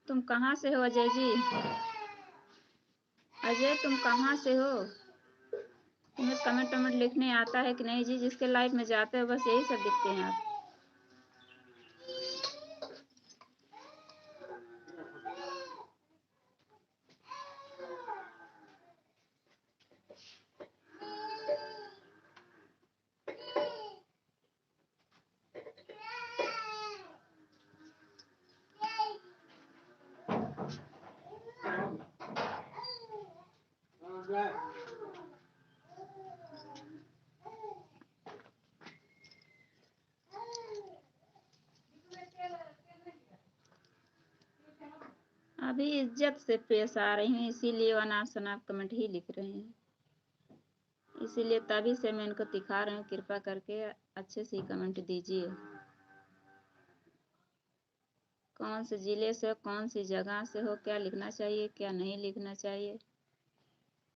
तुम कहाँ से हो अजय जी? अजय तुम कहाँ से हो? तुम्हें कमेंट वमेंट लिखने आता है कि नहीं जी? जिसके लाइव में जाते हो बस यही सब दिखते हैं आप। अभी इज्जत से पेश आ रही हूँ, इसीलिए अनाप शनाप कमेंट ही लिख रहे हैं। इसीलिए तभी से मैं इनको दिखा रही हूँ, कृपा करके अच्छे से ही कमेंट दीजिए। कौन से जिले से हो, कौन सी जगह से हो, क्या लिखना चाहिए क्या नहीं लिखना चाहिए।